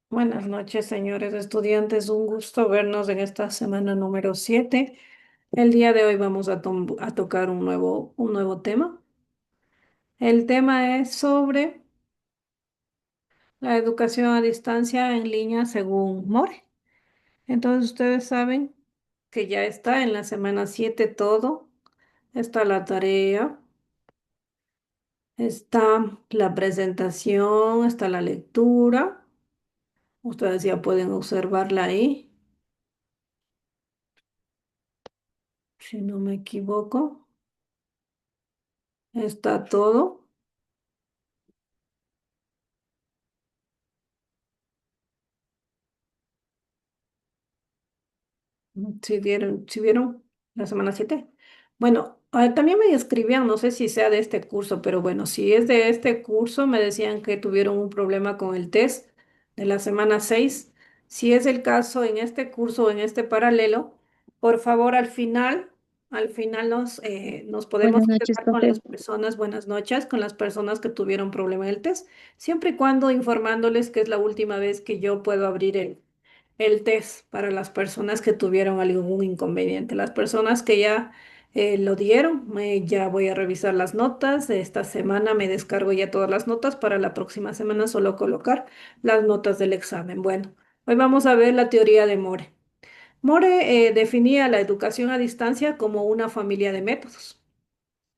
Buenas noches, señores estudiantes. Un gusto vernos en esta semana número 7. El día de hoy vamos a tocar un nuevo tema. El tema es sobre la educación a distancia en línea según More. Entonces, ustedes saben que ya está en la semana 7 todo. Está la tarea, está la presentación, está la lectura. Ustedes ya pueden observarla ahí, si no me equivoco. Está todo. Si vieron la semana 7. Bueno, también me escribían, no sé si sea de este curso, pero bueno, si es de este curso, me decían que tuvieron un problema con el test de la semana 6. Si es el caso en este curso o en este paralelo, por favor, al final nos podemos Buenas noches, quedar con profe. las personas, buenas noches, con las personas que tuvieron problema en el test, siempre y cuando informándoles que es la última vez que yo puedo abrir el test para las personas que tuvieron algún inconveniente. Las personas que ya lo dieron, ya voy a revisar las notas. Esta semana me descargo ya todas las notas para la próxima semana solo colocar las notas del examen. Bueno, hoy vamos a ver la teoría de More. More definía la educación a distancia como una familia de métodos,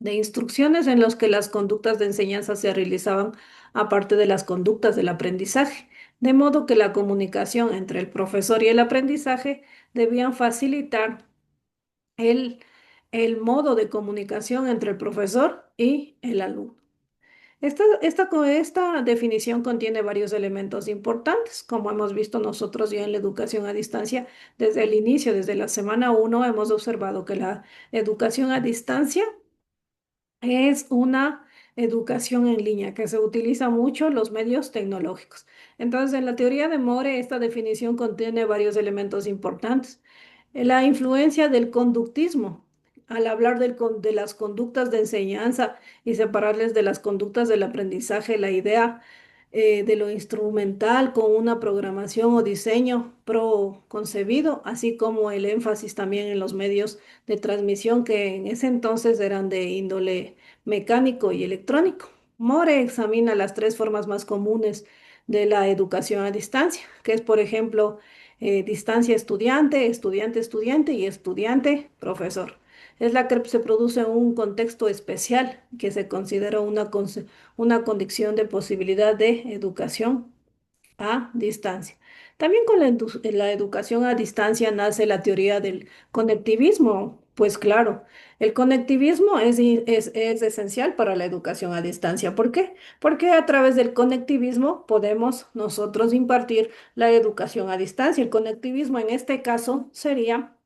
de instrucciones en los que las conductas de enseñanza se realizaban aparte de las conductas del aprendizaje, de modo que la comunicación entre el profesor y el aprendizaje debían facilitar el, el modo de comunicación entre el profesor y el alumno. Esta definición contiene varios elementos importantes, como hemos visto nosotros ya en la educación a distancia desde el inicio, desde la semana 1, hemos observado que la educación a distancia es una educación en línea que se utiliza mucho los medios tecnológicos. Entonces, en la teoría de More, esta definición contiene varios elementos importantes. La influencia del conductismo. Al hablar de las conductas de enseñanza y separarles de las conductas del aprendizaje, la idea de lo instrumental con una programación o diseño concebido, así como el énfasis también en los medios de transmisión que en ese entonces eran de índole mecánico y electrónico. More examina las tres formas más comunes de la educación a distancia, que es, por ejemplo, distancia estudiante, estudiante-estudiante y estudiante-profesor. Es la que se produce en un contexto especial que se considera una condición de posibilidad de educación a distancia. También con la educación a distancia nace la teoría del conectivismo. Pues claro, el conectivismo es esencial para la educación a distancia. ¿Por qué? Porque a través del conectivismo podemos nosotros impartir la educación a distancia. El conectivismo en este caso sería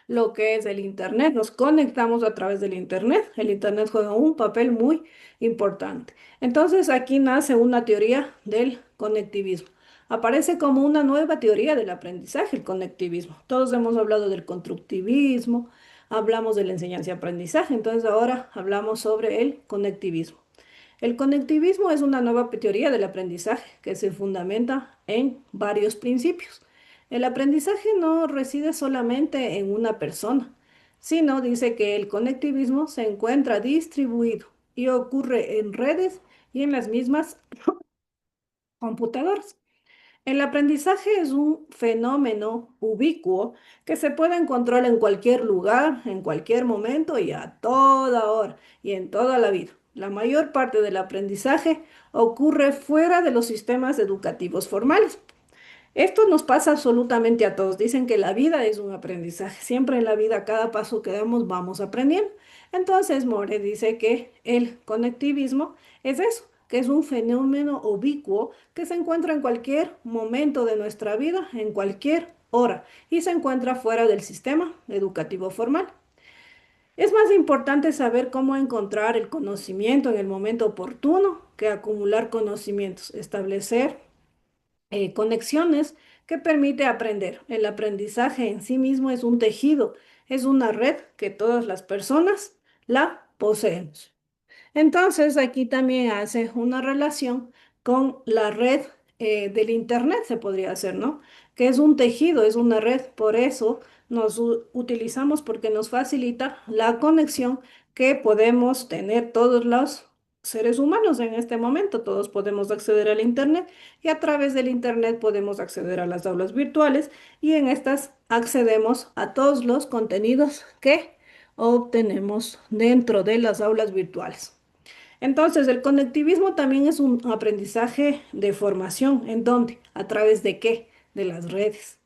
lo que es el Internet. Nos conectamos a través del Internet. El Internet juega un papel muy importante. Entonces aquí nace una teoría del conectivismo. Aparece como una nueva teoría del aprendizaje, el conectivismo. Todos hemos hablado del constructivismo, hablamos de la enseñanza y aprendizaje, entonces ahora hablamos sobre el conectivismo. El conectivismo es una nueva teoría del aprendizaje que se fundamenta en varios principios. El aprendizaje no reside solamente en una persona, sino dice que el conectivismo se encuentra distribuido y ocurre en redes y en las mismas computadoras. El aprendizaje es un fenómeno ubicuo que se puede encontrar en cualquier lugar, en cualquier momento y a toda hora y en toda la vida. La mayor parte del aprendizaje ocurre fuera de los sistemas educativos formales. Esto nos pasa absolutamente a todos. Dicen que la vida es un aprendizaje. Siempre en la vida, cada paso que damos, vamos aprendiendo. Entonces, More dice que el conectivismo es eso, que es un fenómeno ubicuo que se encuentra en cualquier momento de nuestra vida, en cualquier hora, y se encuentra fuera del sistema educativo formal. Es más importante saber cómo encontrar el conocimiento en el momento oportuno que acumular conocimientos, establecer conexiones que permite aprender. El aprendizaje en sí mismo es un tejido, es una red que todas las personas la poseemos. Entonces, aquí también hace una relación con la red del Internet, se podría hacer, ¿no? Que es un tejido, es una red. Por eso nos utilizamos porque nos facilita la conexión que podemos tener todos los seres humanos en este momento. Todos podemos acceder al Internet y a través del Internet podemos acceder a las aulas virtuales y en estas accedemos a todos los contenidos que obtenemos dentro de las aulas virtuales. Entonces, el conectivismo también es un aprendizaje de formación. ¿En dónde? ¿A través de qué? De las redes.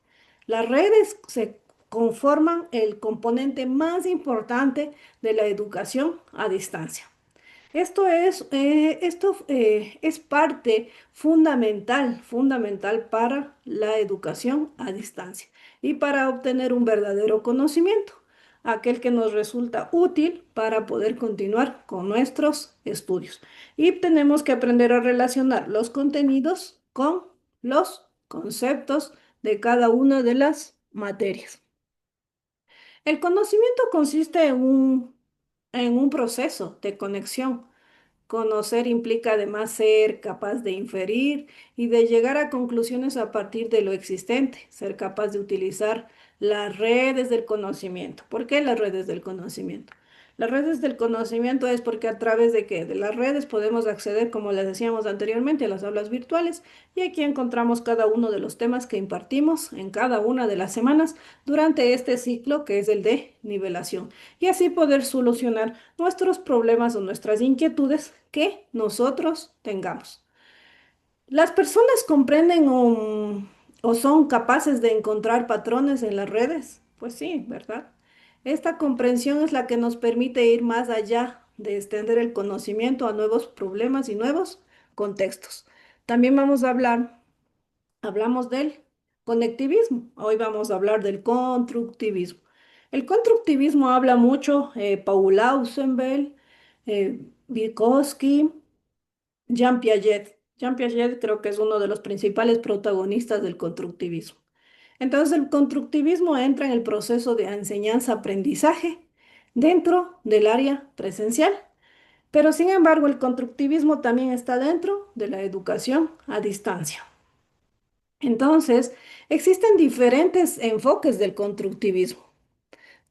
Las redes se conforman el componente más importante de la educación a distancia. Esto es parte fundamental para la educación a distancia y para obtener un verdadero conocimiento, aquel que nos resulta útil para poder continuar con nuestros estudios. Y tenemos que aprender a relacionar los contenidos con los conceptos de cada una de las materias. El conocimiento consiste en un proceso de conexión. Conocer implica además ser capaz de inferir y de llegar a conclusiones a partir de lo existente, ser capaz de utilizar las redes del conocimiento. ¿Por qué las redes del conocimiento? Las redes del conocimiento es porque a través de qué? De las redes podemos acceder, como les decíamos anteriormente, a las aulas virtuales y aquí encontramos cada uno de los temas que impartimos en cada una de las semanas durante este ciclo que es el de nivelación y así poder solucionar nuestros problemas o nuestras inquietudes que nosotros tengamos. ¿Las personas comprenden o son capaces de encontrar patrones en las redes? Pues sí, ¿verdad? Esta comprensión es la que nos permite ir más allá de extender el conocimiento a nuevos problemas y nuevos contextos. También hablamos del conectivismo. Hoy vamos a hablar del constructivismo. El constructivismo habla mucho Paul Ausenbel, Vygotsky, Jean Piaget. Jean Piaget creo que es uno de los principales protagonistas del constructivismo. Entonces, el constructivismo entra en el proceso de enseñanza-aprendizaje dentro del área presencial, pero sin embargo, el constructivismo también está dentro de la educación a distancia. Entonces, existen diferentes enfoques del constructivismo.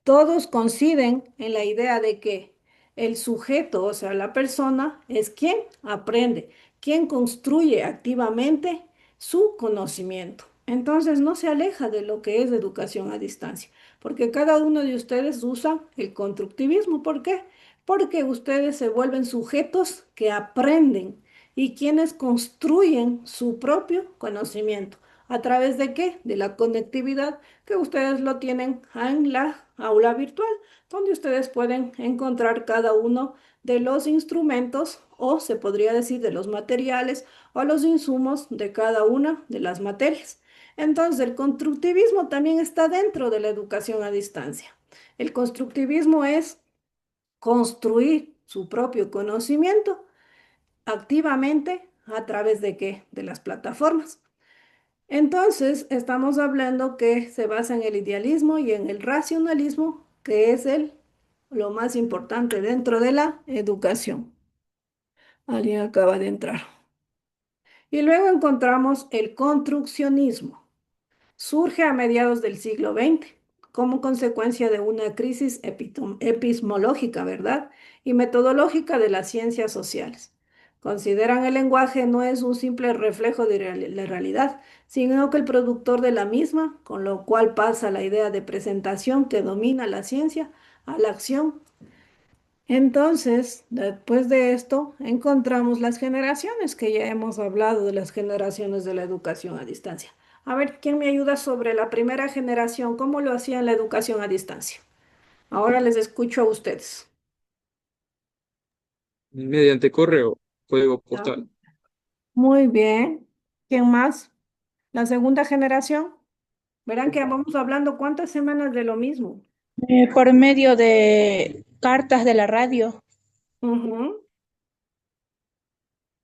Todos coinciden en la idea de que el sujeto, o sea, la persona, es quien aprende, quien construye activamente su conocimiento. Entonces, no se aleja de lo que es educación a distancia, porque cada uno de ustedes usa el constructivismo. ¿Por qué? Porque ustedes se vuelven sujetos que aprenden y quienes construyen su propio conocimiento. ¿A través de qué? De la conectividad que ustedes lo tienen en la aula virtual, donde ustedes pueden encontrar cada uno de los instrumentos o se podría decir de los materiales o los insumos de cada una de las materias. Entonces, el constructivismo también está dentro de la educación a distancia. El constructivismo es construir su propio conocimiento activamente a través de qué? De las plataformas. Entonces, estamos hablando que se basa en el idealismo y en el racionalismo, que es lo más importante dentro de la educación. Alguien acaba de entrar. Y luego encontramos el construccionismo. Surge a mediados del siglo XX como consecuencia de una crisis epistemológica, ¿verdad? Y metodológica de las ciencias sociales. Consideran el lenguaje no es un simple reflejo de la realidad, sino que el productor de la misma, con lo cual pasa la idea de presentación que domina la ciencia a la acción. Entonces, después de esto, encontramos las generaciones, que ya hemos hablado de las generaciones de la educación a distancia. A ver, ¿quién me ayuda sobre la primera generación? ¿Cómo lo hacían la educación a distancia? Ahora les escucho a ustedes. Mediante correo, código Ah, postal. muy bien. ¿Quién más? La segunda generación. Verán que vamos hablando cuántas semanas de lo mismo. Por medio de cartas de la radio. Ujú.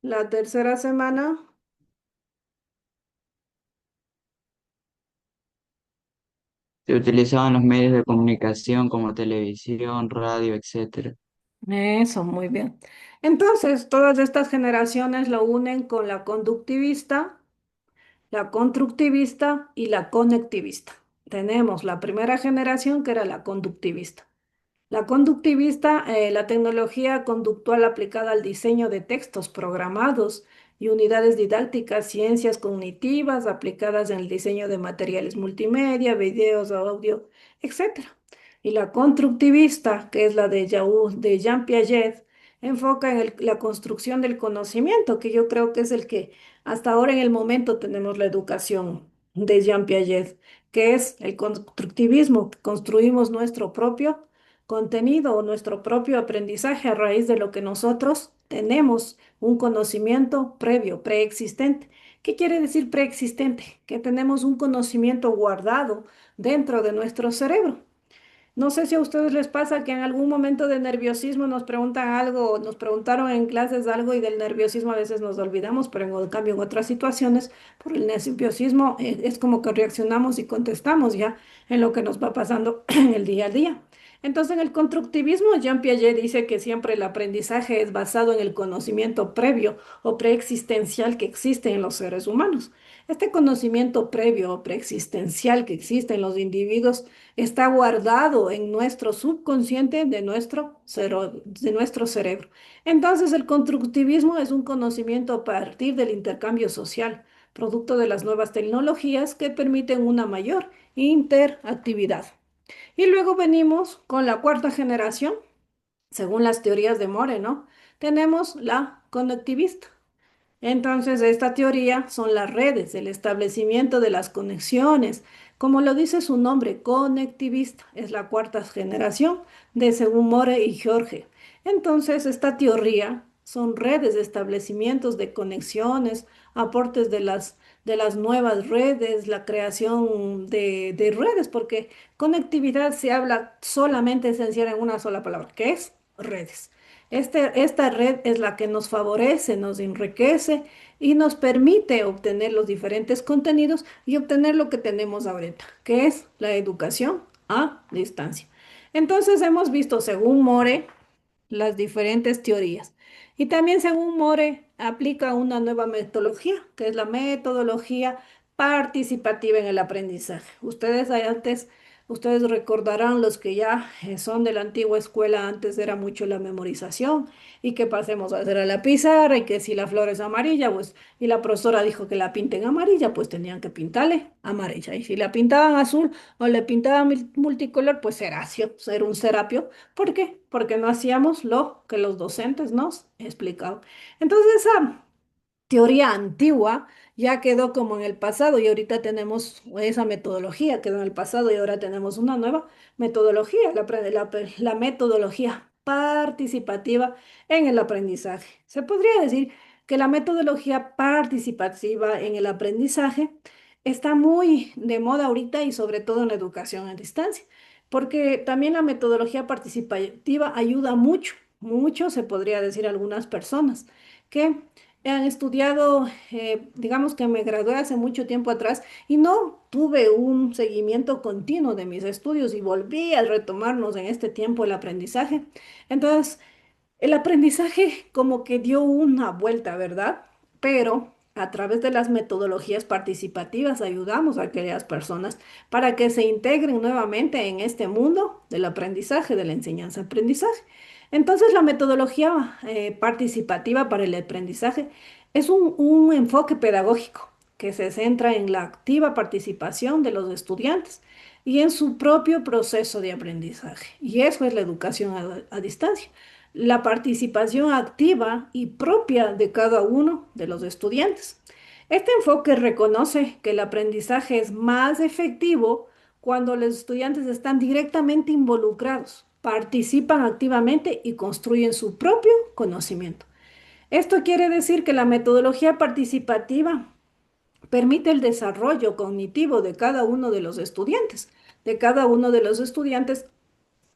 La tercera semana. Se utilizaban los medios de comunicación como televisión, radio, etcétera. Eso, muy bien. Entonces, todas estas generaciones lo unen con la conductivista. la constructivista y la conectivista. Tenemos la primera generación que era la conductivista. La conductivista, la tecnología conductual aplicada al diseño de textos programados y unidades didácticas, ciencias cognitivas aplicadas en el diseño de materiales multimedia, videos, audio, etcétera. Y la constructivista, que es la de Jean Piaget, enfoca en la construcción del conocimiento, que yo creo que es el que hasta ahora en el momento tenemos la educación de Jean Piaget, que es el constructivismo, que construimos nuestro propio contenido o nuestro propio aprendizaje a raíz de lo que nosotros tenemos un conocimiento previo, preexistente. ¿Qué quiere decir preexistente? Que tenemos un conocimiento guardado dentro de nuestro cerebro. No sé si a ustedes les pasa que en algún momento de nerviosismo nos preguntan algo, nos preguntaron en clases algo y del nerviosismo a veces nos olvidamos, pero en cambio en otras situaciones, por el nerviosismo, es como que reaccionamos y contestamos ya en lo que nos va pasando en el día a día. Entonces, en el constructivismo, Jean Piaget dice que siempre el aprendizaje es basado en el conocimiento previo o preexistencial que existe en los seres humanos. Este conocimiento previo o preexistencial que existe en los individuos está guardado en nuestro subconsciente de nuestro cerebro. Entonces, el constructivismo es un conocimiento a partir del intercambio social, producto de las nuevas tecnologías que permiten una mayor interactividad. Y luego venimos con la cuarta generación, según las teorías de More, ¿no? Tenemos la conectivista. Entonces, esta teoría son las redes, el establecimiento de las conexiones. Como lo dice su nombre, conectivista, es la cuarta generación de según More y Jorge. Entonces, esta teoría son redes, establecimientos de conexiones, aportes de las nuevas redes, la creación de redes, porque conectividad se habla solamente esencial en una sola palabra, que es redes. Esta red es la que nos favorece, nos enriquece y nos permite obtener los diferentes contenidos y obtener lo que tenemos ahorita, que es la educación a distancia. Entonces hemos visto, según More, las diferentes teorías. Y también, según More, aplica una nueva metodología, que es la metodología participativa en el aprendizaje. Ustedes recordarán los que ya son de la antigua escuela, antes era mucho la memorización y que pasemos a hacer a la pizarra y que si la flor es amarilla, pues, y la profesora dijo que la pinten amarilla, pues tenían que pintarle amarilla. Y si la pintaban azul o le pintaban multicolor, pues era un serapio. ¿Por qué? Porque no hacíamos lo que los docentes nos explicaban. Entonces, esa teoría antigua ya quedó como en el pasado y ahorita tenemos esa metodología, quedó en el pasado y ahora tenemos una nueva metodología, la metodología participativa en el aprendizaje. Se podría decir que la metodología participativa en el aprendizaje está muy de moda ahorita y sobre todo en la educación a distancia, porque también la metodología participativa ayuda mucho, mucho se podría decir a algunas personas que han estudiado, digamos que me gradué hace mucho tiempo atrás y no tuve un seguimiento continuo de mis estudios y volví a retomarnos en este tiempo el aprendizaje. Entonces, el aprendizaje como que dio una vuelta, ¿verdad? Pero a través de las metodologías participativas ayudamos a aquellas personas para que se integren nuevamente en este mundo del aprendizaje, de la enseñanza-aprendizaje. Entonces, la metodología participativa para el aprendizaje es un enfoque pedagógico que se centra en la activa participación de los estudiantes y en su propio proceso de aprendizaje. Y eso es la educación a distancia, la participación activa y propia de cada uno de los estudiantes. Este enfoque reconoce que el aprendizaje es más efectivo cuando los estudiantes están directamente involucrados, participan activamente y construyen su propio conocimiento. Esto quiere decir que la metodología participativa permite el desarrollo cognitivo de cada uno de los estudiantes,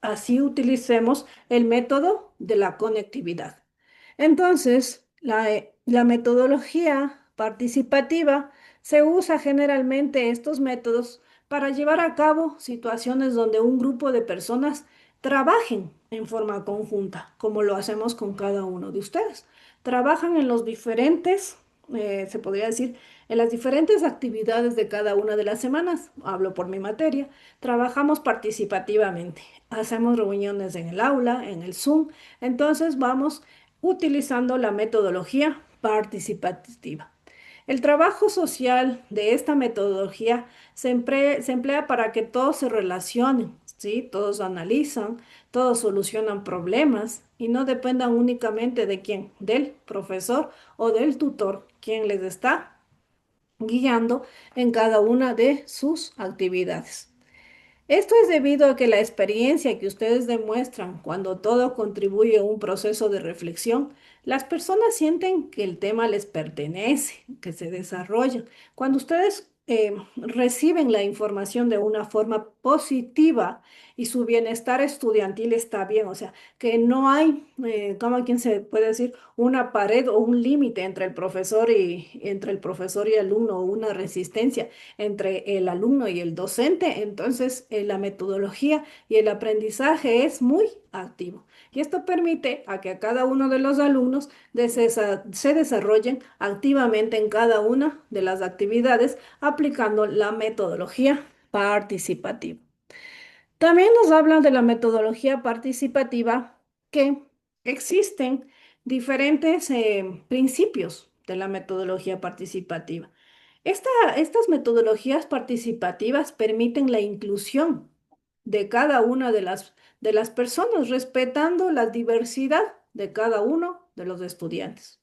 así utilicemos el método de la conectividad. Entonces, la metodología participativa se usa generalmente estos métodos para llevar a cabo situaciones donde un grupo de personas trabajen en forma conjunta, como lo hacemos con cada uno de ustedes. Trabajan en los diferentes se podría decir, en las diferentes actividades de cada una de las semanas, hablo por mi materia, trabajamos participativamente, hacemos reuniones en el aula, en el Zoom, entonces vamos utilizando la metodología participativa. El trabajo social de esta metodología se emplea para que todos se relacionen, ¿sí? Todos analizan, todos solucionan problemas y no dependan únicamente de quién, del profesor o del tutor, quien les está guiando en cada una de sus actividades. Esto es debido a que la experiencia que ustedes demuestran cuando todo contribuye a un proceso de reflexión, las personas sienten que el tema les pertenece, que se desarrolla. Cuando ustedes reciben la información de una forma positiva y su bienestar estudiantil está bien, o sea, que no hay, como quien se puede decir, una pared o un límite entre el profesor y alumno o una resistencia entre el alumno y el docente, entonces la metodología y el aprendizaje es muy activo. Y esto permite a que a cada uno de los alumnos se desarrollen activamente en cada una de las actividades aplicando la metodología participativa. También nos hablan de la metodología participativa que existen diferentes principios de la metodología participativa. Estas metodologías participativas permiten la inclusión de cada una de las personas, respetando la diversidad de cada uno de los estudiantes.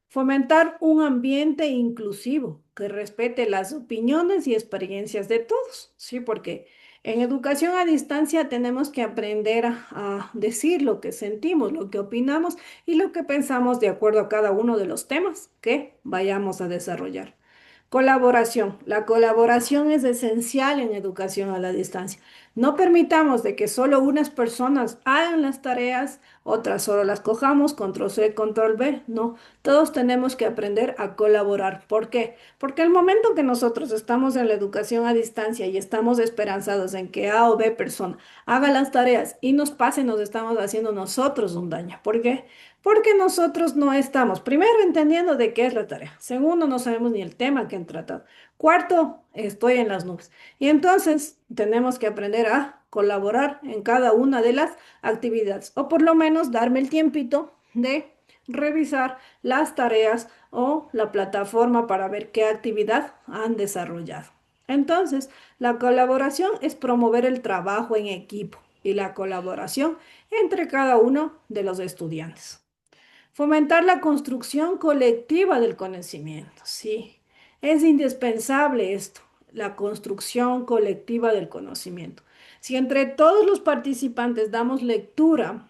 Fomentar un ambiente inclusivo que respete las opiniones y experiencias de todos, ¿sí? Porque en educación a distancia tenemos que aprender a decir lo que sentimos, lo que opinamos y lo que pensamos de acuerdo a cada uno de los temas que vayamos a desarrollar. Colaboración. La colaboración es esencial en educación a la distancia. No permitamos de que solo unas personas hagan las tareas, otras solo las cojamos, control C, control V. No, todos tenemos que aprender a colaborar. ¿Por qué? Porque el momento que nosotros estamos en la educación a distancia y estamos esperanzados en que A o B persona haga las tareas y nos pase, nos estamos haciendo nosotros un daño. ¿Por qué? Porque nosotros no estamos, primero, entendiendo de qué es la tarea. Segundo, no sabemos ni el tema que han tratado. Cuarto, estoy en las nubes. Y entonces tenemos que aprender a colaborar en cada una de las actividades, o por lo menos darme el tiempito de revisar las tareas o la plataforma para ver qué actividad han desarrollado. Entonces, la colaboración es promover el trabajo en equipo y la colaboración entre cada uno de los estudiantes. Fomentar la construcción colectiva del conocimiento, sí, es indispensable esto, la construcción colectiva del conocimiento. Si entre todos los participantes damos lectura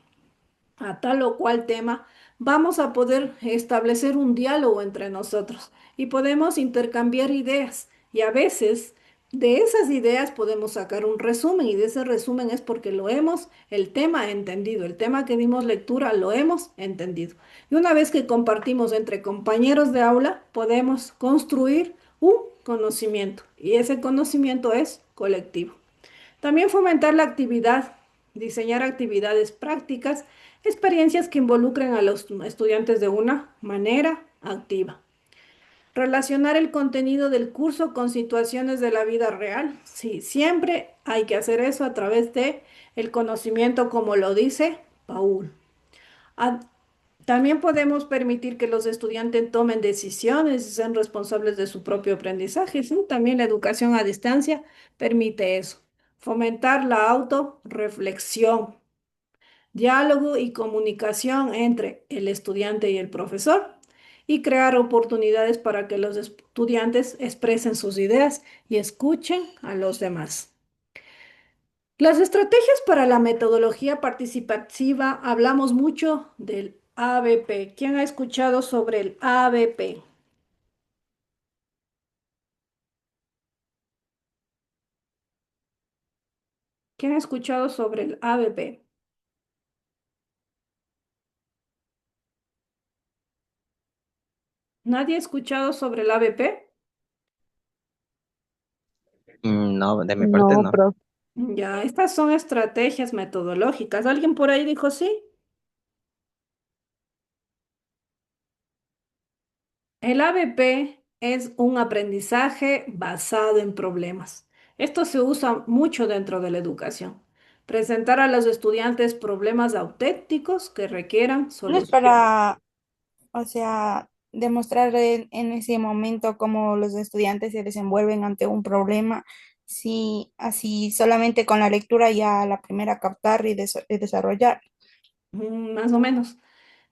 a tal o cual tema, vamos a poder establecer un diálogo entre nosotros y podemos intercambiar ideas. Y a veces de esas ideas podemos sacar un resumen y de ese resumen es porque lo hemos, el tema entendido, el tema que dimos lectura lo hemos entendido. Y una vez que compartimos entre compañeros de aula, podemos construir un conocimiento y ese conocimiento es colectivo. También fomentar la actividad, diseñar actividades prácticas, experiencias que involucren a los estudiantes de una manera activa. Relacionar el contenido del curso con situaciones de la vida real. Sí, siempre hay que hacer eso a través de el conocimiento, como lo dice Paul. A- También podemos permitir que los estudiantes tomen decisiones y sean responsables de su propio aprendizaje, ¿sí? También la educación a distancia permite eso. Fomentar la autorreflexión, diálogo y comunicación entre el estudiante y el profesor y crear oportunidades para que los estudiantes expresen sus ideas y escuchen a los demás. Las estrategias para la metodología participativa, hablamos mucho del ABP. ¿Quién ha escuchado sobre el ABP? ¿Quién ha escuchado sobre el ABP? ¿Nadie ha escuchado sobre el ABP? No, de mi parte No, no. profe. Ya, estas son estrategias metodológicas. ¿Alguien por ahí dijo sí? El ABP es un aprendizaje basado en problemas. Esto se usa mucho dentro de la educación. Presentar a los estudiantes problemas auténticos que requieran No es solución. para, o sea, demostrar en ese momento cómo los estudiantes se desenvuelven ante un problema, si así solamente con la lectura ya la primera captar y desarrollar. Más o menos.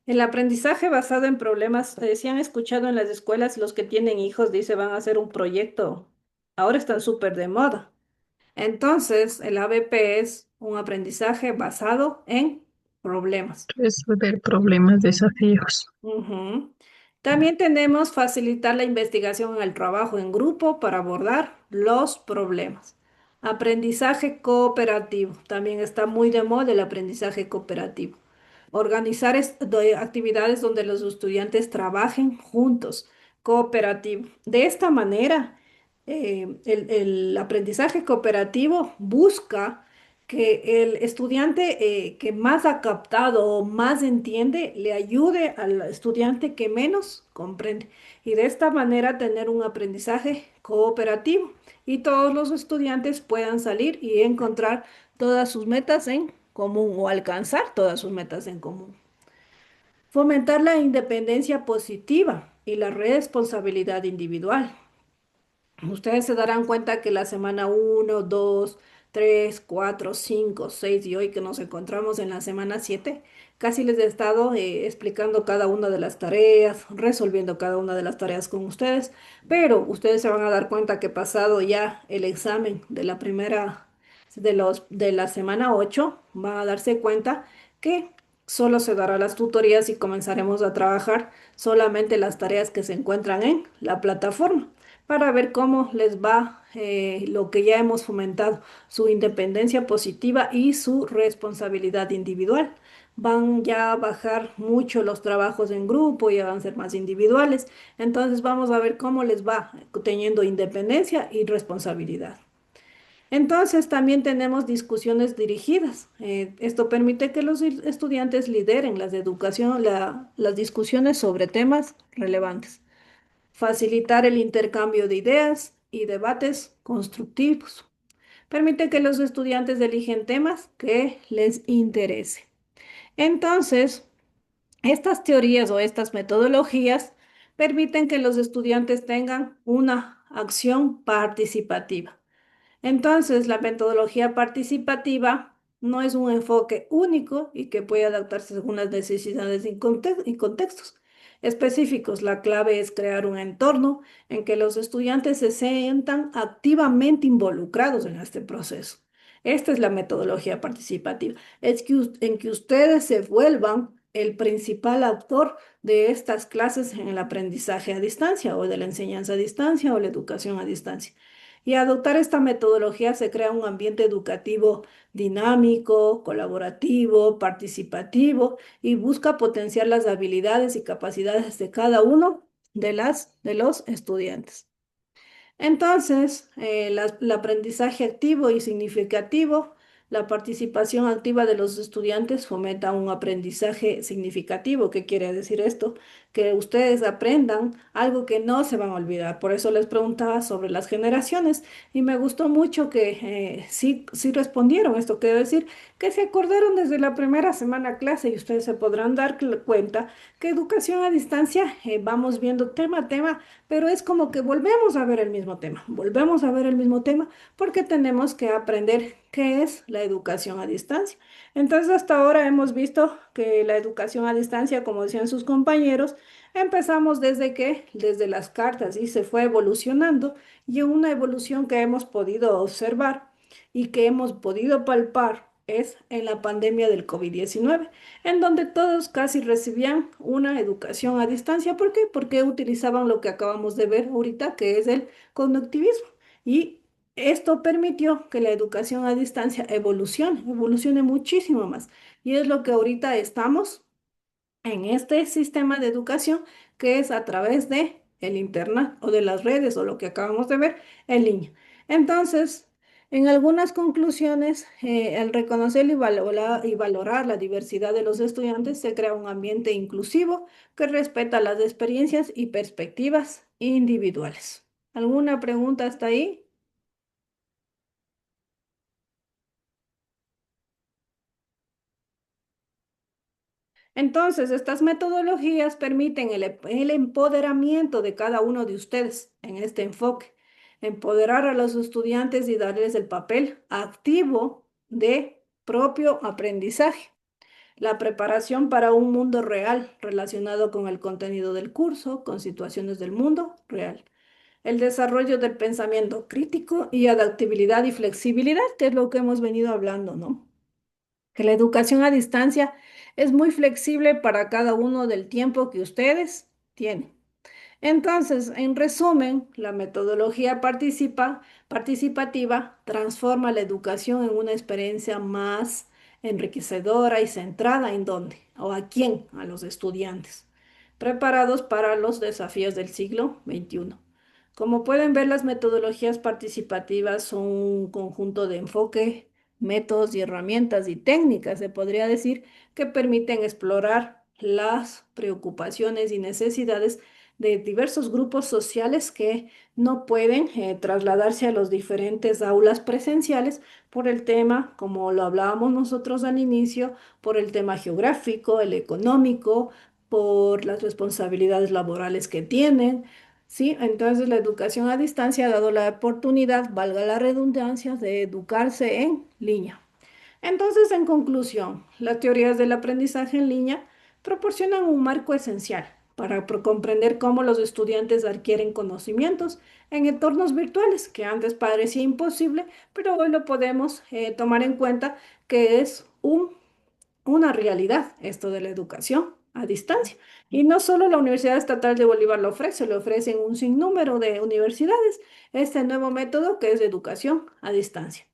El aprendizaje basado en problemas, si han escuchado en las escuelas, los que tienen hijos, dice, van a hacer un proyecto. Ahora están súper de moda. Entonces, el ABP es un aprendizaje basado en problemas. Resolver problemas, desafíos. Ujú. También tenemos facilitar la investigación en el trabajo en grupo para abordar los problemas. Aprendizaje cooperativo. También está muy de moda el aprendizaje cooperativo. Organizar actividades donde los estudiantes trabajen juntos, cooperativo. De esta manera, el aprendizaje cooperativo busca que el estudiante que más ha captado o más entiende le ayude al estudiante que menos comprende. Y de esta manera tener un aprendizaje cooperativo y todos los estudiantes puedan salir y encontrar todas sus metas en común o alcanzar todas sus metas en común. Fomentar la independencia positiva y la responsabilidad individual. Ustedes se darán cuenta que la semana 1, 2, 3, 4, 5, 6 y hoy que nos encontramos en la semana 7, casi les he estado explicando cada una de las tareas, resolviendo cada una de las tareas con ustedes, pero ustedes se van a dar cuenta que pasado ya el examen de la primera, de la semana 8, van a darse cuenta que solo se dará las tutorías y comenzaremos a trabajar solamente las tareas que se encuentran en la plataforma para ver cómo les va lo que ya hemos fomentado, su independencia positiva y su responsabilidad individual. Van ya a bajar mucho los trabajos en grupo, ya van a ser más individuales. Entonces vamos a ver cómo les va teniendo independencia y responsabilidad. Entonces también tenemos discusiones dirigidas. Esto permite que los estudiantes lideren las de educación, las discusiones sobre temas relevantes, facilitar el intercambio de ideas y debates constructivos. Permite que los estudiantes eligen temas que les interese. Entonces, estas teorías o estas metodologías permiten que los estudiantes tengan una acción participativa. Entonces, la metodología participativa no es un enfoque único y que puede adaptarse según las necesidades y contextos específicos. La clave es crear un entorno en que los estudiantes se sientan activamente involucrados en este proceso. Esta es la metodología participativa. Es que, en que ustedes se vuelvan el principal actor de estas clases en el aprendizaje a distancia o de la enseñanza a distancia o la educación a distancia. Y adoptar esta metodología se crea un ambiente educativo dinámico, colaborativo, participativo y busca potenciar las habilidades y capacidades de cada uno de los estudiantes. Entonces, el aprendizaje activo y significativo, la participación activa de los estudiantes fomenta un aprendizaje significativo. ¿Qué quiere decir esto? Que ustedes aprendan algo que no se van a olvidar. Por eso les preguntaba sobre las generaciones y me gustó mucho que sí respondieron esto. Quiere decir que se acordaron desde la primera semana a clase y ustedes se podrán dar cuenta que educación a distancia vamos viendo tema a tema, pero es como que volvemos a ver el mismo tema, volvemos a ver el mismo tema porque tenemos que aprender qué es la educación a distancia. Entonces, hasta ahora hemos visto que la educación a distancia, como decían sus compañeros, empezamos desde las cartas y se fue evolucionando y una evolución que hemos podido observar y que hemos podido palpar es en la pandemia del COVID-19 en donde todos casi recibían una educación a distancia. ¿Por qué? Porque utilizaban lo que acabamos de ver ahorita, que es el conductivismo. Y esto permitió que la educación a distancia evolucione muchísimo más. Y es lo que ahorita estamos en este sistema de educación que es a través de el internet o de las redes o lo que acabamos de ver en línea. Entonces, En algunas conclusiones, al reconocer y valorar la diversidad de los estudiantes, se crea un ambiente inclusivo que respeta las experiencias y perspectivas individuales. ¿Alguna pregunta hasta ahí? Entonces, estas metodologías permiten el empoderamiento de cada uno de ustedes en este enfoque. Empoderar a los estudiantes y darles el papel activo de propio aprendizaje. La preparación para un mundo real relacionado con el contenido del curso, con situaciones del mundo real. El desarrollo del pensamiento crítico y adaptabilidad y flexibilidad, que es lo que hemos venido hablando, ¿no? Que la educación a distancia es muy flexible para cada uno del tiempo que ustedes tienen. Entonces, en resumen, la metodología participativa transforma la educación en una experiencia más enriquecedora y centrada en dónde o a quién, a los estudiantes, preparados para los desafíos del siglo XXI. Como pueden ver, las metodologías participativas son un conjunto de enfoque, métodos y herramientas y técnicas, se podría decir, que permiten explorar las preocupaciones y necesidades de diversos grupos sociales que no pueden trasladarse a los diferentes aulas presenciales por el tema, como lo hablábamos nosotros al inicio, por el tema geográfico, el económico, por las responsabilidades laborales que tienen. Sí, entonces la educación a distancia ha dado la oportunidad, valga la redundancia, de educarse en línea. Entonces, en conclusión, las teorías del aprendizaje en línea proporcionan un marco esencial para comprender cómo los estudiantes adquieren conocimientos en entornos virtuales, que antes parecía imposible, pero hoy lo podemos tomar en cuenta que es una realidad esto de la educación a distancia. Y no solo la Universidad Estatal de Bolívar lo ofrecen un sinnúmero de universidades, este nuevo método que es educación a distancia.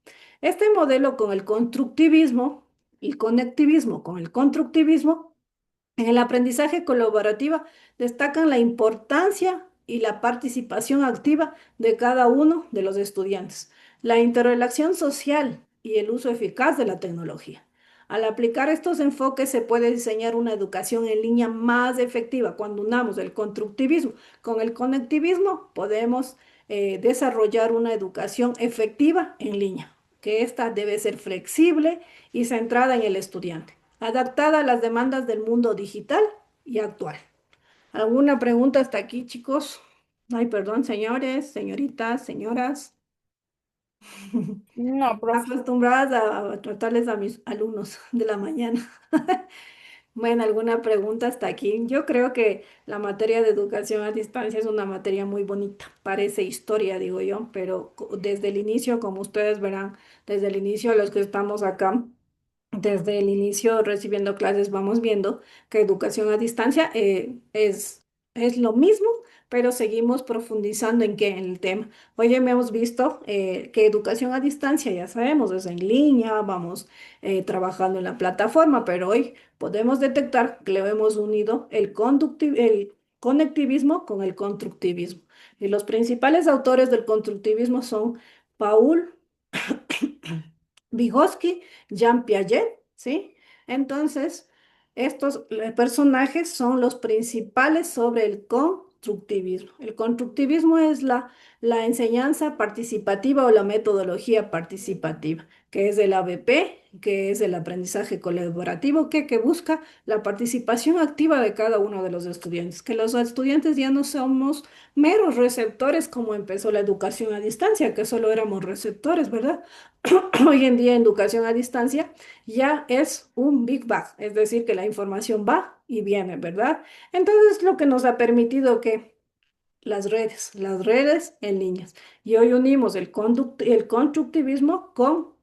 Este modelo con el constructivismo y conectivismo, con el constructivismo, en el aprendizaje colaborativo destacan la importancia y la participación activa de cada uno de los estudiantes, la interrelación social y el uso eficaz de la tecnología. Al aplicar estos enfoques se puede diseñar una educación en línea más efectiva. Cuando unamos el constructivismo con el conectivismo, podemos desarrollar una educación efectiva en línea, que esta debe ser flexible y centrada en el estudiante, adaptada a las demandas del mundo digital y actual. ¿Alguna pregunta hasta aquí, chicos? Ay, perdón, señores, señoritas, señoras. No, profe. Acostumbradas a tratarles a mis alumnos de la mañana. Bueno, ¿alguna pregunta hasta aquí? Yo creo que la materia de educación a distancia es una materia muy bonita. Parece historia, digo yo, pero desde el inicio, como ustedes verán, desde el inicio los que estamos acá. Desde el inicio recibiendo clases vamos viendo que educación a distancia es lo mismo, pero seguimos profundizando en qué, en el tema. Hoy hemos visto que educación a distancia, ya sabemos, es en línea, vamos trabajando en la plataforma, pero hoy podemos detectar que le hemos unido el conectivismo con el constructivismo. Y los principales autores del constructivismo son Paul Vygotsky, Jean Piaget, ¿sí? Entonces, estos personajes son los principales sobre el constructivismo. El constructivismo es la enseñanza participativa o la metodología participativa, que es el ABP, que es el aprendizaje colaborativo, que busca la participación activa de cada uno de los estudiantes, que los estudiantes ya no somos meros receptores como empezó la educación a distancia, que solo éramos receptores, ¿verdad? Hoy en día en educación a distancia ya es un Big Bang, es decir, que la información va y viene, ¿verdad? Entonces, lo que nos ha permitido que las redes en líneas. Y hoy unimos el constructivismo con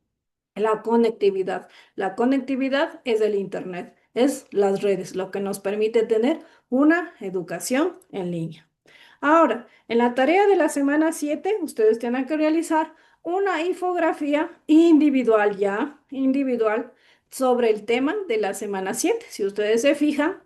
la conectividad. La conectividad es el Internet, es las redes, lo que nos permite tener una educación en línea. Ahora, en la tarea de la semana 7, ustedes tienen que realizar una infografía individual ya, individual, sobre el tema de la semana 7. Si ustedes se fijan,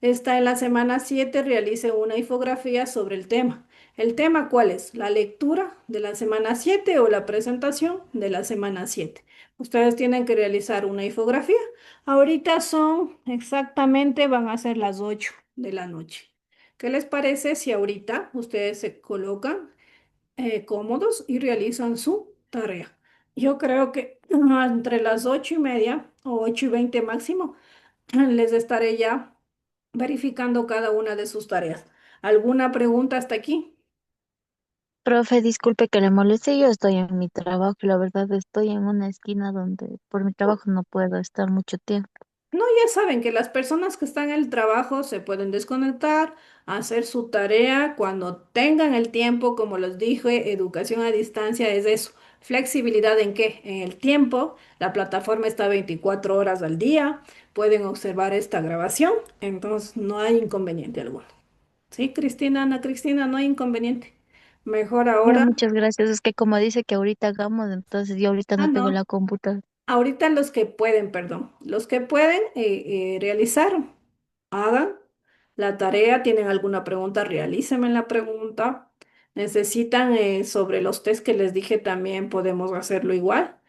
está en la semana 7, realice una infografía sobre el tema. ¿El tema cuál es? ¿La lectura de la semana 7 o la presentación de la semana 7? Ustedes tienen que realizar una infografía. Ahorita son exactamente, van a ser las 8 de la noche. ¿Qué les parece si ahorita ustedes se colocan cómodos y realizan su tarea? Yo creo que entre las 8:30 o 8:20 máximo les estaré ya verificando cada una de sus tareas. ¿Alguna pregunta hasta aquí? Profe, disculpe que le moleste, yo estoy en mi trabajo y la verdad estoy en una esquina donde por mi trabajo no puedo estar mucho tiempo. No, ya saben que las personas que están en el trabajo se pueden desconectar, hacer su tarea cuando tengan el tiempo, como les dije, educación a distancia es eso. Flexibilidad en qué? En el tiempo, la plataforma está 24 horas al día, pueden observar esta grabación, entonces no hay inconveniente alguno. ¿Sí, Cristina, Ana Cristina? No hay inconveniente. Mejor Ya, ahora. muchas gracias. Es que como dice que ahorita hagamos, entonces yo ahorita Ah, no tengo no. la computadora. Ahorita los que pueden, perdón, los que pueden realizar, hagan la tarea, tienen alguna pregunta, realícenme la pregunta. Necesitan sobre los test que les dije también, podemos hacerlo igual,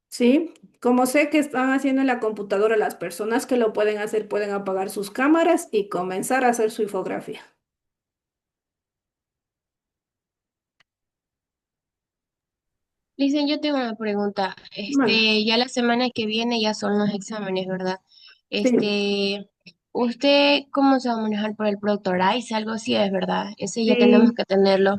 ¿sí? Como sé que están haciendo en la computadora, las personas que lo pueden hacer pueden apagar sus cámaras y comenzar a hacer su infografía. Dicen, yo tengo una pregunta. Vale. Ya la semana que viene ya son los exámenes, ¿verdad? Sí, ¿Usted cómo se va a manejar por el Proctorize? Algo así es, ¿verdad? Ese ya tenemos sí. que tenerlo.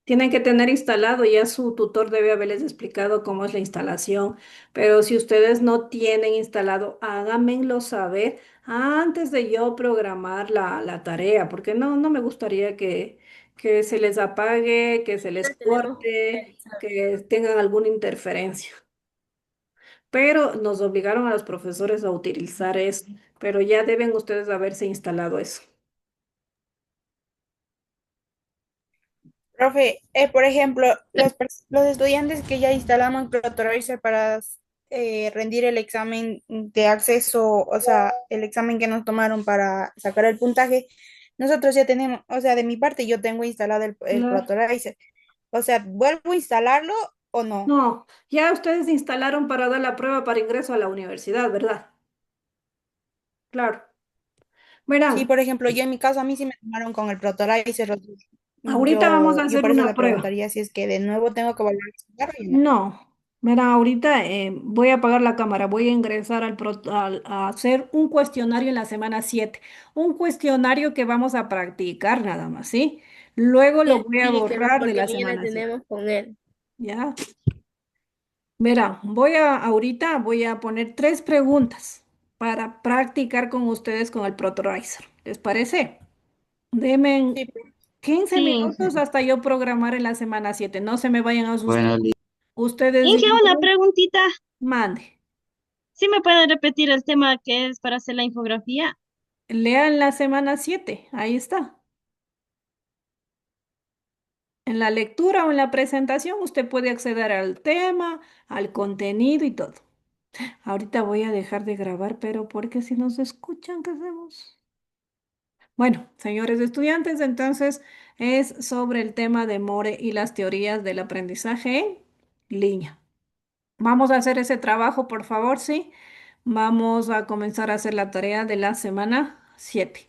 Tienen que tener instalado, ya su tutor debe haberles explicado cómo es la instalación, pero si ustedes no tienen instalado, háganmelo saber antes de yo programar la tarea, porque no me gustaría que se les apague, que se les corte, que tengan alguna interferencia. Pero nos obligaron a los profesores a utilizar eso, pero ya deben ustedes haberse instalado eso. Profe, por ejemplo, los estudiantes que ya instalamos Protorizer para rendir el examen de acceso, o sea, el examen que nos tomaron para sacar el puntaje, nosotros ya tenemos, o sea, de mi parte yo tengo instalado el Claro. Protorizer. O sea, ¿vuelvo a instalarlo o no? No, ya ustedes instalaron para dar la prueba para ingreso a la universidad, ¿verdad? Claro. Sí, Verán, por ejemplo, yo en mi caso a mí sí me tomaron con el Protorizer. O sea, ahorita vamos a yo hacer por eso una le prueba. preguntaría si es que de nuevo tengo que volver a instalarlo y no. No, verán, ahorita voy a apagar la cámara, voy a ingresar a hacer un cuestionario en la semana 7, un cuestionario que vamos a practicar nada más, ¿sí? Luego Sí, lo voy a explíquenos borrar de porque la mañana semana 7, tenemos con él. ¿ya? Verá, ahorita voy a poner 3 preguntas para practicar con ustedes con el Protorizer. ¿Les parece? Denme Sí, 15 Sí. minutos hasta yo programar en la semana 7. No se me vayan a asustar. Bueno, Ustedes Inge, digan, una preguntita. mande. ¿Sí me pueden repetir el tema que es para hacer la infografía? Lean la semana 7. Ahí está. En la lectura o en la presentación usted puede acceder al tema, al contenido y todo. Ahorita voy a dejar de grabar, pero porque si nos escuchan, ¿qué hacemos? Bueno, señores estudiantes, entonces es sobre el tema de More y las teorías del aprendizaje en línea. Vamos a hacer ese trabajo, por favor, sí. Vamos a comenzar a hacer la tarea de la semana 7.